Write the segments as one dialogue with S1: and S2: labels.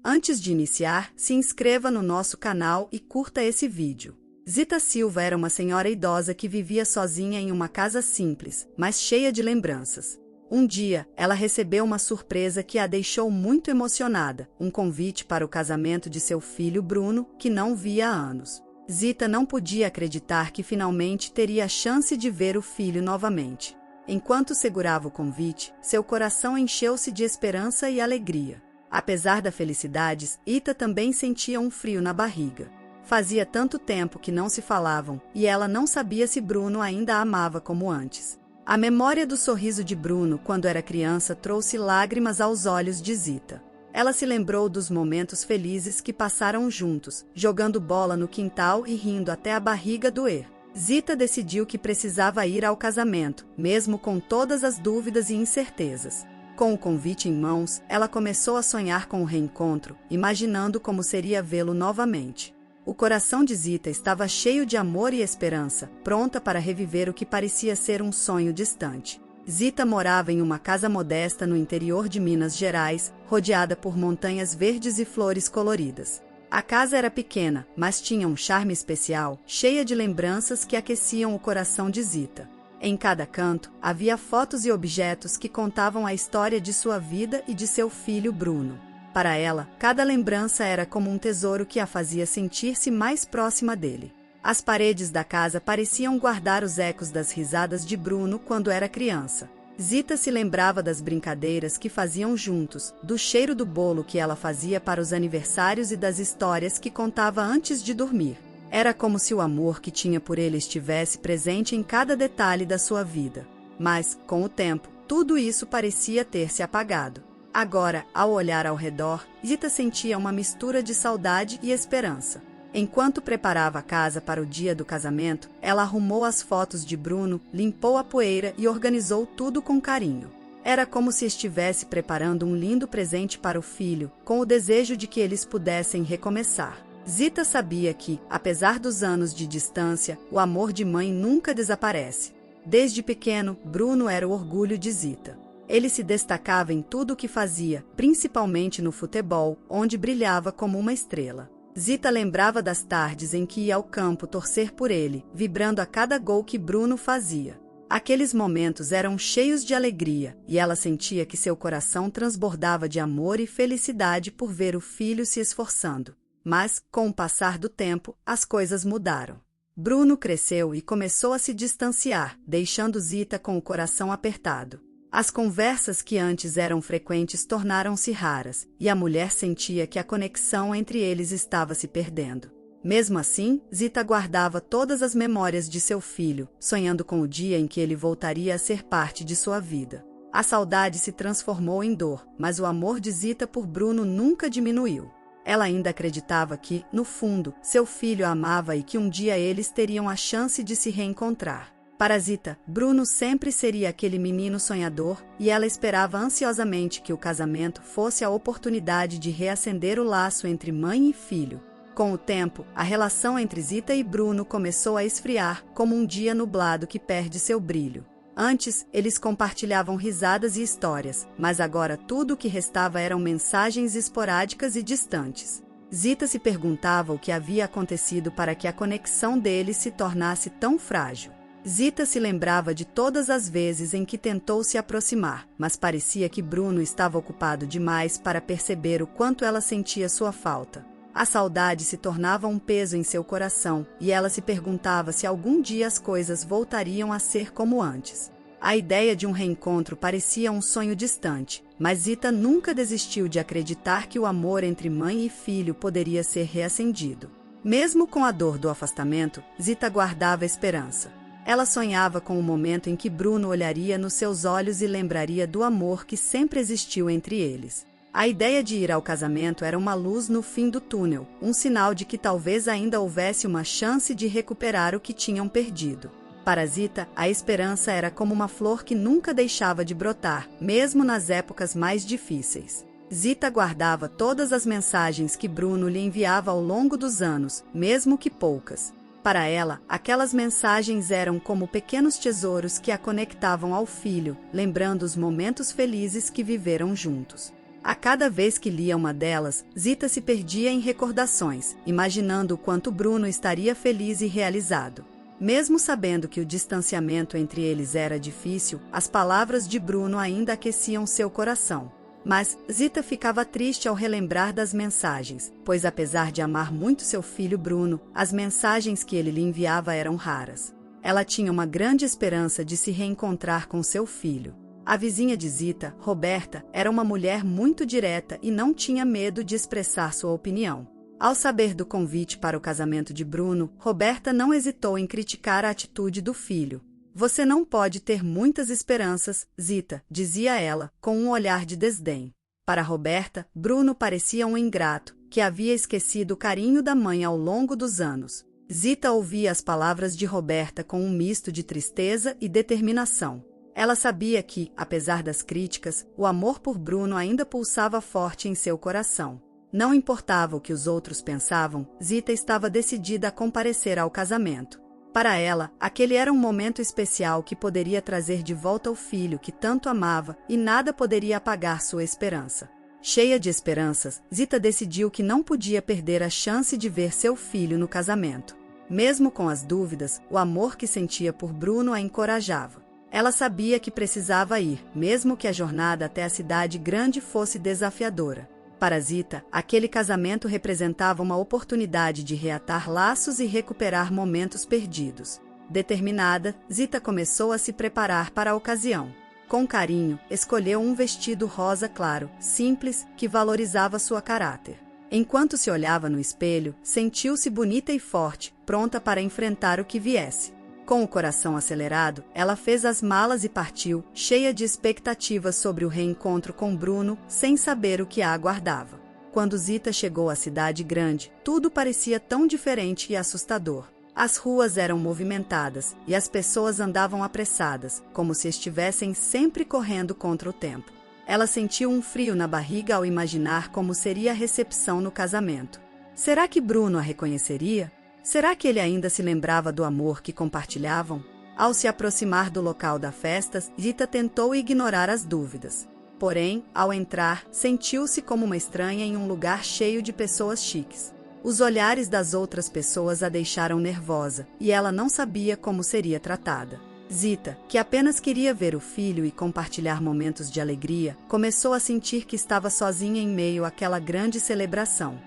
S1: Antes de iniciar, se inscreva no nosso canal e curta esse vídeo. Zita Silva era uma senhora idosa que vivia sozinha em uma casa simples, mas cheia de lembranças. Um dia, ela recebeu uma surpresa que a deixou muito emocionada, um convite para o casamento de seu filho Bruno, que não via há anos. Zita não podia acreditar que finalmente teria a chance de ver o filho novamente. Enquanto segurava o convite, seu coração encheu-se de esperança e alegria. Apesar da felicidade, Ita também sentia um frio na barriga. Fazia tanto tempo que não se falavam, e ela não sabia se Bruno ainda a amava como antes. A memória do sorriso de Bruno quando era criança trouxe lágrimas aos olhos de Zita. Ela se lembrou dos momentos felizes que passaram juntos, jogando bola no quintal e rindo até a barriga doer. Zita decidiu que precisava ir ao casamento, mesmo com todas as dúvidas e incertezas. Com o convite em mãos, ela começou a sonhar com o reencontro, imaginando como seria vê-lo novamente. O coração de Zita estava cheio de amor e esperança, pronta para reviver o que parecia ser um sonho distante. Zita morava em uma casa modesta no interior de Minas Gerais, rodeada por montanhas verdes e flores coloridas. A casa era pequena, mas tinha um charme especial, cheia de lembranças que aqueciam o coração de Zita. Em cada canto, havia fotos e objetos que contavam a história de sua vida e de seu filho Bruno. Para ela, cada lembrança era como um tesouro que a fazia sentir-se mais próxima dele. As paredes da casa pareciam guardar os ecos das risadas de Bruno quando era criança. Zita se lembrava das brincadeiras que faziam juntos, do cheiro do bolo que ela fazia para os aniversários e das histórias que contava antes de dormir. Era como se o amor que tinha por ele estivesse presente em cada detalhe da sua vida. Mas, com o tempo, tudo isso parecia ter se apagado. Agora, ao olhar ao redor, Zita sentia uma mistura de saudade e esperança. Enquanto preparava a casa para o dia do casamento, ela arrumou as fotos de Bruno, limpou a poeira e organizou tudo com carinho. Era como se estivesse preparando um lindo presente para o filho, com o desejo de que eles pudessem recomeçar. Zita sabia que, apesar dos anos de distância, o amor de mãe nunca desaparece. Desde pequeno, Bruno era o orgulho de Zita. Ele se destacava em tudo o que fazia, principalmente no futebol, onde brilhava como uma estrela. Zita lembrava das tardes em que ia ao campo torcer por ele, vibrando a cada gol que Bruno fazia. Aqueles momentos eram cheios de alegria, e ela sentia que seu coração transbordava de amor e felicidade por ver o filho se esforçando. Mas, com o passar do tempo, as coisas mudaram. Bruno cresceu e começou a se distanciar, deixando Zita com o coração apertado. As conversas que antes eram frequentes tornaram-se raras, e a mulher sentia que a conexão entre eles estava se perdendo. Mesmo assim, Zita guardava todas as memórias de seu filho, sonhando com o dia em que ele voltaria a ser parte de sua vida. A saudade se transformou em dor, mas o amor de Zita por Bruno nunca diminuiu. Ela ainda acreditava que, no fundo, seu filho a amava e que um dia eles teriam a chance de se reencontrar. Para Zita, Bruno sempre seria aquele menino sonhador, e ela esperava ansiosamente que o casamento fosse a oportunidade de reacender o laço entre mãe e filho. Com o tempo, a relação entre Zita e Bruno começou a esfriar, como um dia nublado que perde seu brilho. Antes, eles compartilhavam risadas e histórias, mas agora tudo o que restava eram mensagens esporádicas e distantes. Zita se perguntava o que havia acontecido para que a conexão deles se tornasse tão frágil. Zita se lembrava de todas as vezes em que tentou se aproximar, mas parecia que Bruno estava ocupado demais para perceber o quanto ela sentia sua falta. A saudade se tornava um peso em seu coração, e ela se perguntava se algum dia as coisas voltariam a ser como antes. A ideia de um reencontro parecia um sonho distante, mas Zita nunca desistiu de acreditar que o amor entre mãe e filho poderia ser reacendido. Mesmo com a dor do afastamento, Zita guardava esperança. Ela sonhava com o momento em que Bruno olharia nos seus olhos e lembraria do amor que sempre existiu entre eles. A ideia de ir ao casamento era uma luz no fim do túnel, um sinal de que talvez ainda houvesse uma chance de recuperar o que tinham perdido. Para Zita, a esperança era como uma flor que nunca deixava de brotar, mesmo nas épocas mais difíceis. Zita guardava todas as mensagens que Bruno lhe enviava ao longo dos anos, mesmo que poucas. Para ela, aquelas mensagens eram como pequenos tesouros que a conectavam ao filho, lembrando os momentos felizes que viveram juntos. A cada vez que lia uma delas, Zita se perdia em recordações, imaginando o quanto Bruno estaria feliz e realizado. Mesmo sabendo que o distanciamento entre eles era difícil, as palavras de Bruno ainda aqueciam seu coração. Mas Zita ficava triste ao relembrar das mensagens, pois apesar de amar muito seu filho Bruno, as mensagens que ele lhe enviava eram raras. Ela tinha uma grande esperança de se reencontrar com seu filho. A vizinha de Zita, Roberta, era uma mulher muito direta e não tinha medo de expressar sua opinião. Ao saber do convite para o casamento de Bruno, Roberta não hesitou em criticar a atitude do filho. Você não pode ter muitas esperanças, Zita, dizia ela, com um olhar de desdém. Para Roberta, Bruno parecia um ingrato, que havia esquecido o carinho da mãe ao longo dos anos. Zita ouvia as palavras de Roberta com um misto de tristeza e determinação. Ela sabia que, apesar das críticas, o amor por Bruno ainda pulsava forte em seu coração. Não importava o que os outros pensavam, Zita estava decidida a comparecer ao casamento. Para ela, aquele era um momento especial que poderia trazer de volta o filho que tanto amava e nada poderia apagar sua esperança. Cheia de esperanças, Zita decidiu que não podia perder a chance de ver seu filho no casamento. Mesmo com as dúvidas, o amor que sentia por Bruno a encorajava. Ela sabia que precisava ir, mesmo que a jornada até a cidade grande fosse desafiadora. Para Zita, aquele casamento representava uma oportunidade de reatar laços e recuperar momentos perdidos. Determinada, Zita começou a se preparar para a ocasião. Com carinho, escolheu um vestido rosa claro, simples, que valorizava sua caráter. Enquanto se olhava no espelho, sentiu-se bonita e forte, pronta para enfrentar o que viesse. Com o coração acelerado, ela fez as malas e partiu, cheia de expectativas sobre o reencontro com Bruno, sem saber o que a aguardava. Quando Zita chegou à cidade grande, tudo parecia tão diferente e assustador. As ruas eram movimentadas, e as pessoas andavam apressadas, como se estivessem sempre correndo contra o tempo. Ela sentiu um frio na barriga ao imaginar como seria a recepção no casamento. Será que Bruno a reconheceria? Será que ele ainda se lembrava do amor que compartilhavam? Ao se aproximar do local da festa, Zita tentou ignorar as dúvidas. Porém, ao entrar, sentiu-se como uma estranha em um lugar cheio de pessoas chiques. Os olhares das outras pessoas a deixaram nervosa, e ela não sabia como seria tratada. Zita, que apenas queria ver o filho e compartilhar momentos de alegria, começou a sentir que estava sozinha em meio àquela grande celebração.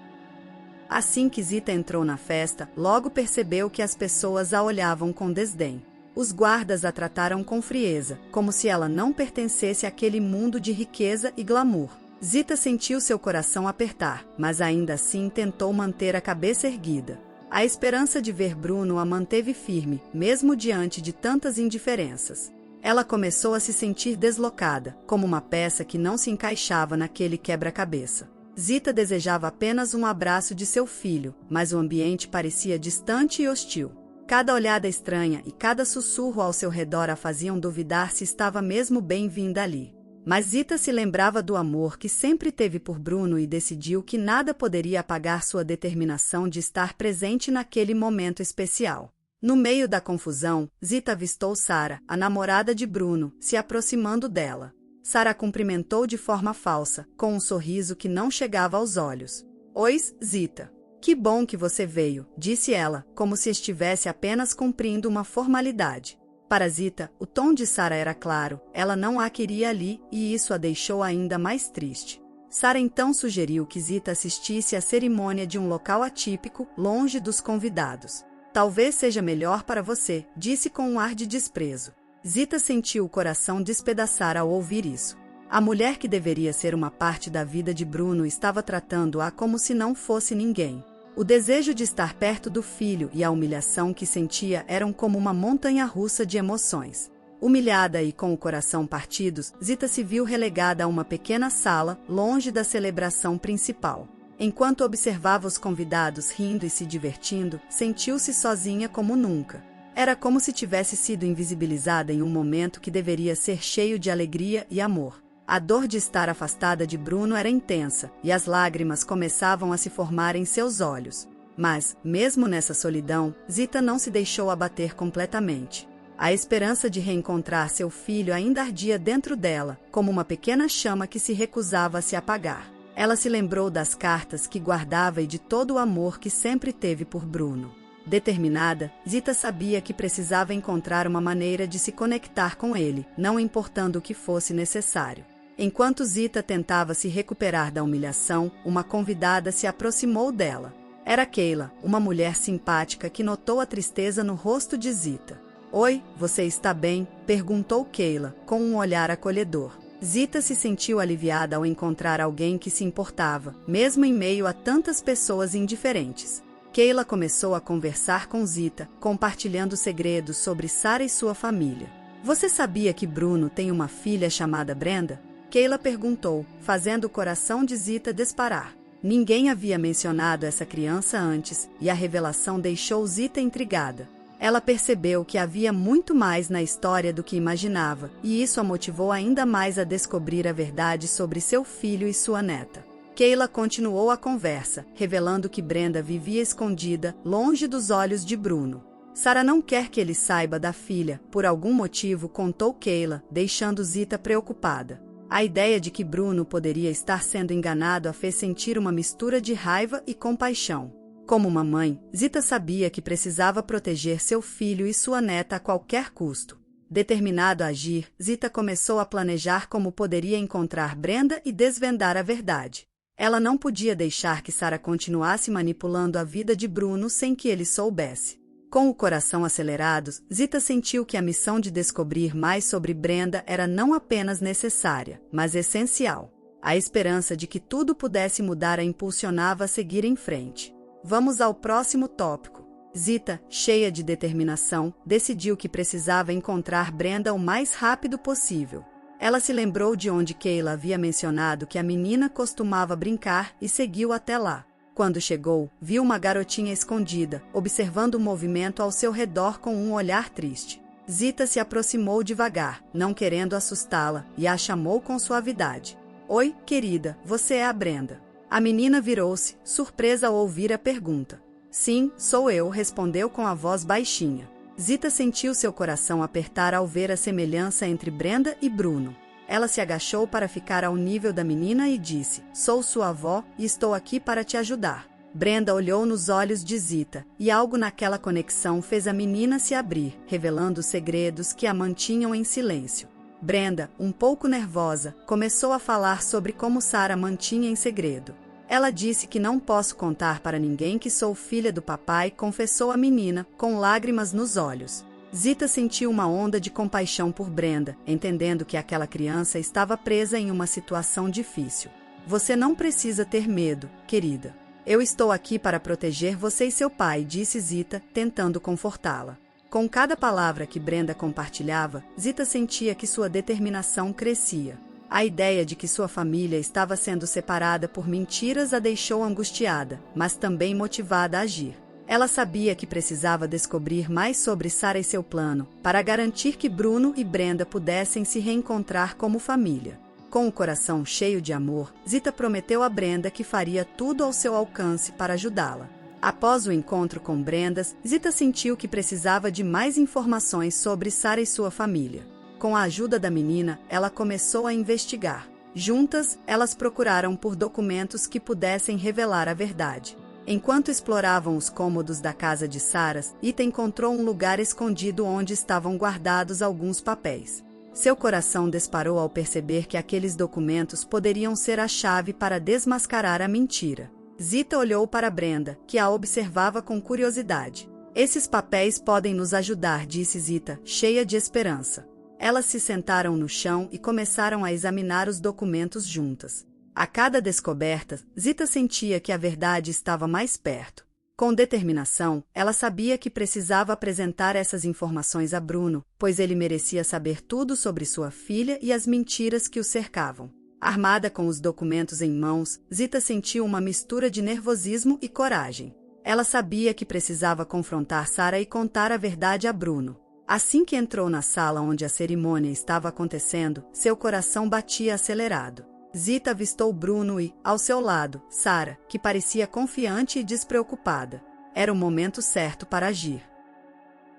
S1: Assim que Zita entrou na festa, logo percebeu que as pessoas a olhavam com desdém. Os guardas a trataram com frieza, como se ela não pertencesse àquele mundo de riqueza e glamour. Zita sentiu seu coração apertar, mas ainda assim tentou manter a cabeça erguida. A esperança de ver Bruno a manteve firme, mesmo diante de tantas indiferenças. Ela começou a se sentir deslocada, como uma peça que não se encaixava naquele quebra-cabeça. Zita desejava apenas um abraço de seu filho, mas o ambiente parecia distante e hostil. Cada olhada estranha e cada sussurro ao seu redor a faziam duvidar se estava mesmo bem-vinda ali. Mas Zita se lembrava do amor que sempre teve por Bruno e decidiu que nada poderia apagar sua determinação de estar presente naquele momento especial. No meio da confusão, Zita avistou Sara, a namorada de Bruno, se aproximando dela. Sara a cumprimentou de forma falsa, com um sorriso que não chegava aos olhos. Oi, Zita. Que bom que você veio, disse ela, como se estivesse apenas cumprindo uma formalidade. Para Zita, o tom de Sara era claro, ela não a queria ali e isso a deixou ainda mais triste. Sara então sugeriu que Zita assistisse à cerimônia de um local atípico, longe dos convidados. Talvez seja melhor para você, disse com um ar de desprezo. Zita sentiu o coração despedaçar ao ouvir isso. A mulher que deveria ser uma parte da vida de Bruno estava tratando-a como se não fosse ninguém. O desejo de estar perto do filho e a humilhação que sentia eram como uma montanha-russa de emoções. Humilhada e com o coração partido, Zita se viu relegada a uma pequena sala, longe da celebração principal. Enquanto observava os convidados rindo e se divertindo, sentiu-se sozinha como nunca. Era como se tivesse sido invisibilizada em um momento que deveria ser cheio de alegria e amor. A dor de estar afastada de Bruno era intensa, e as lágrimas começavam a se formar em seus olhos. Mas, mesmo nessa solidão, Zita não se deixou abater completamente. A esperança de reencontrar seu filho ainda ardia dentro dela, como uma pequena chama que se recusava a se apagar. Ela se lembrou das cartas que guardava e de todo o amor que sempre teve por Bruno. Determinada, Zita sabia que precisava encontrar uma maneira de se conectar com ele, não importando o que fosse necessário. Enquanto Zita tentava se recuperar da humilhação, uma convidada se aproximou dela. Era Keila, uma mulher simpática que notou a tristeza no rosto de Zita. "Oi, você está bem?", perguntou Keila, com um olhar acolhedor. Zita se sentiu aliviada ao encontrar alguém que se importava, mesmo em meio a tantas pessoas indiferentes. Keila começou a conversar com Zita, compartilhando segredos sobre Sara e sua família. "Você sabia que Bruno tem uma filha chamada Brenda?", Keila perguntou, fazendo o coração de Zita disparar. Ninguém havia mencionado essa criança antes, e a revelação deixou Zita intrigada. Ela percebeu que havia muito mais na história do que imaginava, e isso a motivou ainda mais a descobrir a verdade sobre seu filho e sua neta. Keila continuou a conversa, revelando que Brenda vivia escondida, longe dos olhos de Bruno. Sara não quer que ele saiba da filha, por algum motivo, contou Keila, deixando Zita preocupada. A ideia de que Bruno poderia estar sendo enganado a fez sentir uma mistura de raiva e compaixão. Como uma mãe, Zita sabia que precisava proteger seu filho e sua neta a qualquer custo. Determinado a agir, Zita começou a planejar como poderia encontrar Brenda e desvendar a verdade. Ela não podia deixar que Sara continuasse manipulando a vida de Bruno sem que ele soubesse. Com o coração acelerado, Zita sentiu que a missão de descobrir mais sobre Brenda era não apenas necessária, mas essencial. A esperança de que tudo pudesse mudar a impulsionava a seguir em frente. Vamos ao próximo tópico. Zita, cheia de determinação, decidiu que precisava encontrar Brenda o mais rápido possível. Ela se lembrou de onde Keila havia mencionado que a menina costumava brincar e seguiu até lá. Quando chegou, viu uma garotinha escondida, observando o movimento ao seu redor com um olhar triste. Zita se aproximou devagar, não querendo assustá-la, e a chamou com suavidade. "Oi, querida, você é a Brenda." A menina virou-se, surpresa ao ouvir a pergunta. "Sim, sou eu", respondeu com a voz baixinha. Zita sentiu seu coração apertar ao ver a semelhança entre Brenda e Bruno. Ela se agachou para ficar ao nível da menina e disse: "Sou sua avó e estou aqui para te ajudar." Brenda olhou nos olhos de Zita, e algo naquela conexão fez a menina se abrir, revelando segredos que a mantinham em silêncio. Brenda, um pouco nervosa, começou a falar sobre como Sara mantinha em segredo. "Ela disse que não posso contar para ninguém que sou filha do papai", confessou a menina, com lágrimas nos olhos. Zita sentiu uma onda de compaixão por Brenda, entendendo que aquela criança estava presa em uma situação difícil. "Você não precisa ter medo, querida. Eu estou aqui para proteger você e seu pai", disse Zita, tentando confortá-la. Com cada palavra que Brenda compartilhava, Zita sentia que sua determinação crescia. A ideia de que sua família estava sendo separada por mentiras a deixou angustiada, mas também motivada a agir. Ela sabia que precisava descobrir mais sobre Sara e seu plano, para garantir que Bruno e Brenda pudessem se reencontrar como família. Com o coração cheio de amor, Zita prometeu a Brenda que faria tudo ao seu alcance para ajudá-la. Após o encontro com Brenda, Zita sentiu que precisava de mais informações sobre Sara e sua família. Com a ajuda da menina, ela começou a investigar. Juntas, elas procuraram por documentos que pudessem revelar a verdade. Enquanto exploravam os cômodos da casa de Sara, Zita encontrou um lugar escondido onde estavam guardados alguns papéis. Seu coração disparou ao perceber que aqueles documentos poderiam ser a chave para desmascarar a mentira. Zita olhou para Brenda, que a observava com curiosidade. "Esses papéis podem nos ajudar", disse Zita, cheia de esperança. Elas se sentaram no chão e começaram a examinar os documentos juntas. A cada descoberta, Zita sentia que a verdade estava mais perto. Com determinação, ela sabia que precisava apresentar essas informações a Bruno, pois ele merecia saber tudo sobre sua filha e as mentiras que o cercavam. Armada com os documentos em mãos, Zita sentiu uma mistura de nervosismo e coragem. Ela sabia que precisava confrontar Sara e contar a verdade a Bruno. Assim que entrou na sala onde a cerimônia estava acontecendo, seu coração batia acelerado. Zita avistou Bruno e, ao seu lado, Sara, que parecia confiante e despreocupada. Era o momento certo para agir.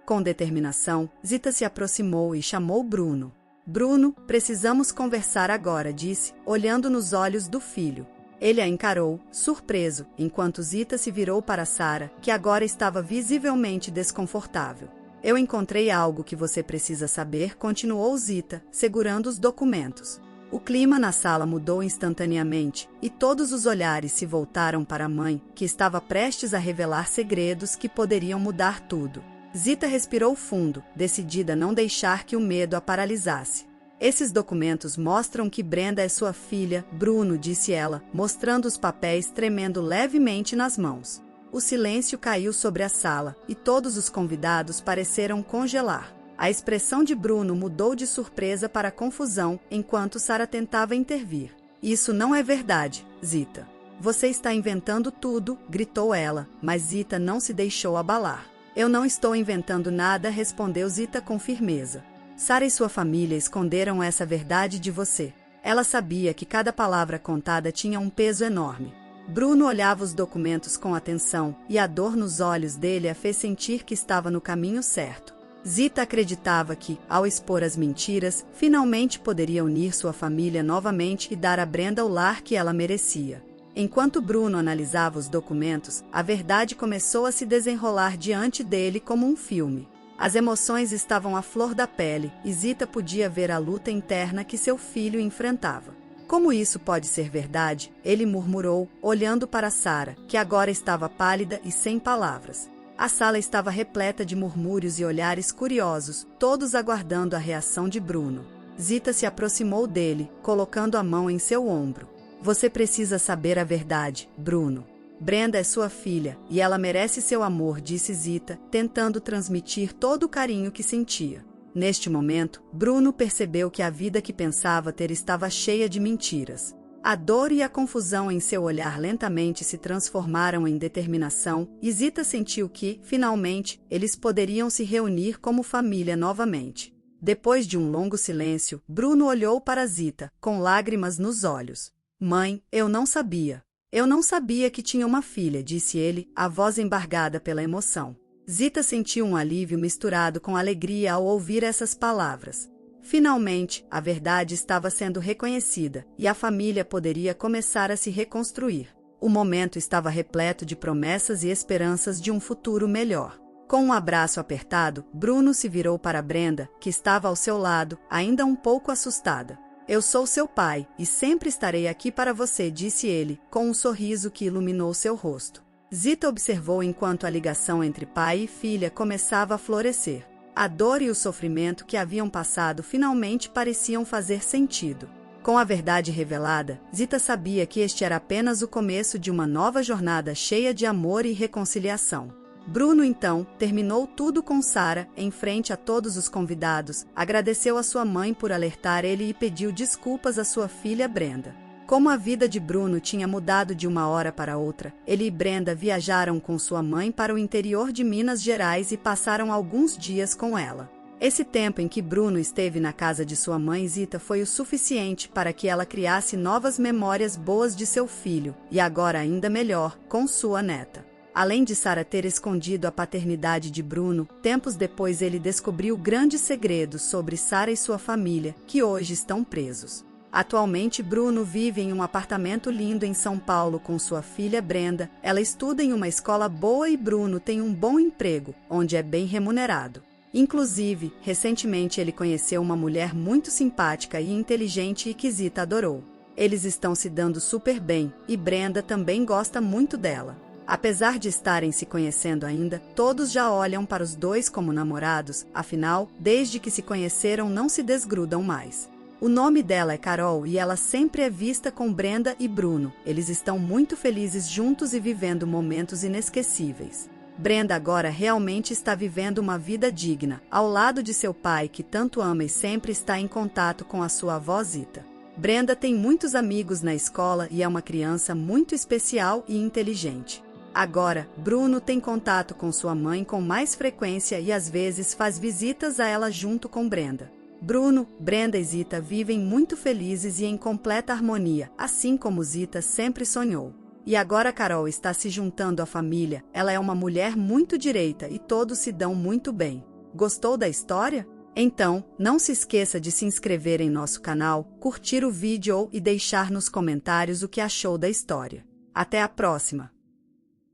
S1: Com determinação, Zita se aproximou e chamou Bruno. Bruno, precisamos conversar agora, disse, olhando nos olhos do filho. Ele a encarou, surpreso, enquanto Zita se virou para Sara, que agora estava visivelmente desconfortável. Eu encontrei algo que você precisa saber, continuou Zita, segurando os documentos. O clima na sala mudou instantaneamente, e todos os olhares se voltaram para a mãe, que estava prestes a revelar segredos que poderiam mudar tudo. Zita respirou fundo, decidida a não deixar que o medo a paralisasse. Esses documentos mostram que Brenda é sua filha, Bruno, disse ela, mostrando os papéis tremendo levemente nas mãos. O silêncio caiu sobre a sala, e todos os convidados pareceram congelar. A expressão de Bruno mudou de surpresa para confusão, enquanto Sara tentava intervir. Isso não é verdade, Zita. Você está inventando tudo, gritou ela, mas Zita não se deixou abalar. Eu não estou inventando nada, respondeu Zita com firmeza. Sara e sua família esconderam essa verdade de você. Ela sabia que cada palavra contada tinha um peso enorme. Bruno olhava os documentos com atenção, e a dor nos olhos dele a fez sentir que estava no caminho certo. Zita acreditava que, ao expor as mentiras, finalmente poderia unir sua família novamente e dar a Brenda o lar que ela merecia. Enquanto Bruno analisava os documentos, a verdade começou a se desenrolar diante dele como um filme. As emoções estavam à flor da pele, e Zita podia ver a luta interna que seu filho enfrentava. Como isso pode ser verdade? Ele murmurou, olhando para Sara, que agora estava pálida e sem palavras. A sala estava repleta de murmúrios e olhares curiosos, todos aguardando a reação de Bruno. Zita se aproximou dele, colocando a mão em seu ombro. Você precisa saber a verdade, Bruno. Brenda é sua filha, e ela merece seu amor, disse Zita, tentando transmitir todo o carinho que sentia. Neste momento, Bruno percebeu que a vida que pensava ter estava cheia de mentiras. A dor e a confusão em seu olhar lentamente se transformaram em determinação, e Zita sentiu que, finalmente, eles poderiam se reunir como família novamente. Depois de um longo silêncio, Bruno olhou para Zita, com lágrimas nos olhos. Mãe, eu não sabia. Eu não sabia que tinha uma filha, disse ele, a voz embargada pela emoção. Zita sentiu um alívio misturado com alegria ao ouvir essas palavras. Finalmente, a verdade estava sendo reconhecida, e a família poderia começar a se reconstruir. O momento estava repleto de promessas e esperanças de um futuro melhor. Com um abraço apertado, Bruno se virou para Brenda, que estava ao seu lado, ainda um pouco assustada. Eu sou seu pai, e sempre estarei aqui para você, disse ele, com um sorriso que iluminou seu rosto. Zita observou enquanto a ligação entre pai e filha começava a florescer. A dor e o sofrimento que haviam passado finalmente pareciam fazer sentido. Com a verdade revelada, Zita sabia que este era apenas o começo de uma nova jornada cheia de amor e reconciliação. Bruno, então, terminou tudo com Sara, em frente a todos os convidados, agradeceu a sua mãe por alertar ele e pediu desculpas à sua filha Brenda. Como a vida de Bruno tinha mudado de uma hora para outra, ele e Brenda viajaram com sua mãe para o interior de Minas Gerais e passaram alguns dias com ela. Esse tempo em que Bruno esteve na casa de sua mãe Zita foi o suficiente para que ela criasse novas memórias boas de seu filho, e agora ainda melhor, com sua neta. Além de Sara ter escondido a paternidade de Bruno, tempos depois ele descobriu grandes segredos sobre Sara e sua família, que hoje estão presos. Atualmente, Bruno vive em um apartamento lindo em São Paulo com sua filha Brenda. Ela estuda em uma escola boa e Bruno tem um bom emprego, onde é bem remunerado. Inclusive, recentemente ele conheceu uma mulher muito simpática e inteligente e que Zita adorou. Eles estão se dando super bem, e Brenda também gosta muito dela. Apesar de estarem se conhecendo ainda, todos já olham para os dois como namorados, afinal, desde que se conheceram não se desgrudam mais. O nome dela é Carol e ela sempre é vista com Brenda e Bruno. Eles estão muito felizes juntos e vivendo momentos inesquecíveis. Brenda agora realmente está vivendo uma vida digna, ao lado de seu pai que tanto ama e sempre está em contato com a sua avó Zita. Brenda tem muitos amigos na escola e é uma criança muito especial e inteligente. Agora, Bruno tem contato com sua mãe com mais frequência e às vezes faz visitas a ela junto com Brenda. Bruno, Brenda e Zita vivem muito felizes e em completa harmonia, assim como Zita sempre sonhou. E agora Carol está se juntando à família, ela é uma mulher muito direita e todos se dão muito bem. Gostou da história? Então, não se esqueça de se inscrever em nosso canal, curtir o vídeo e deixar nos comentários o que achou da história. Até a próxima!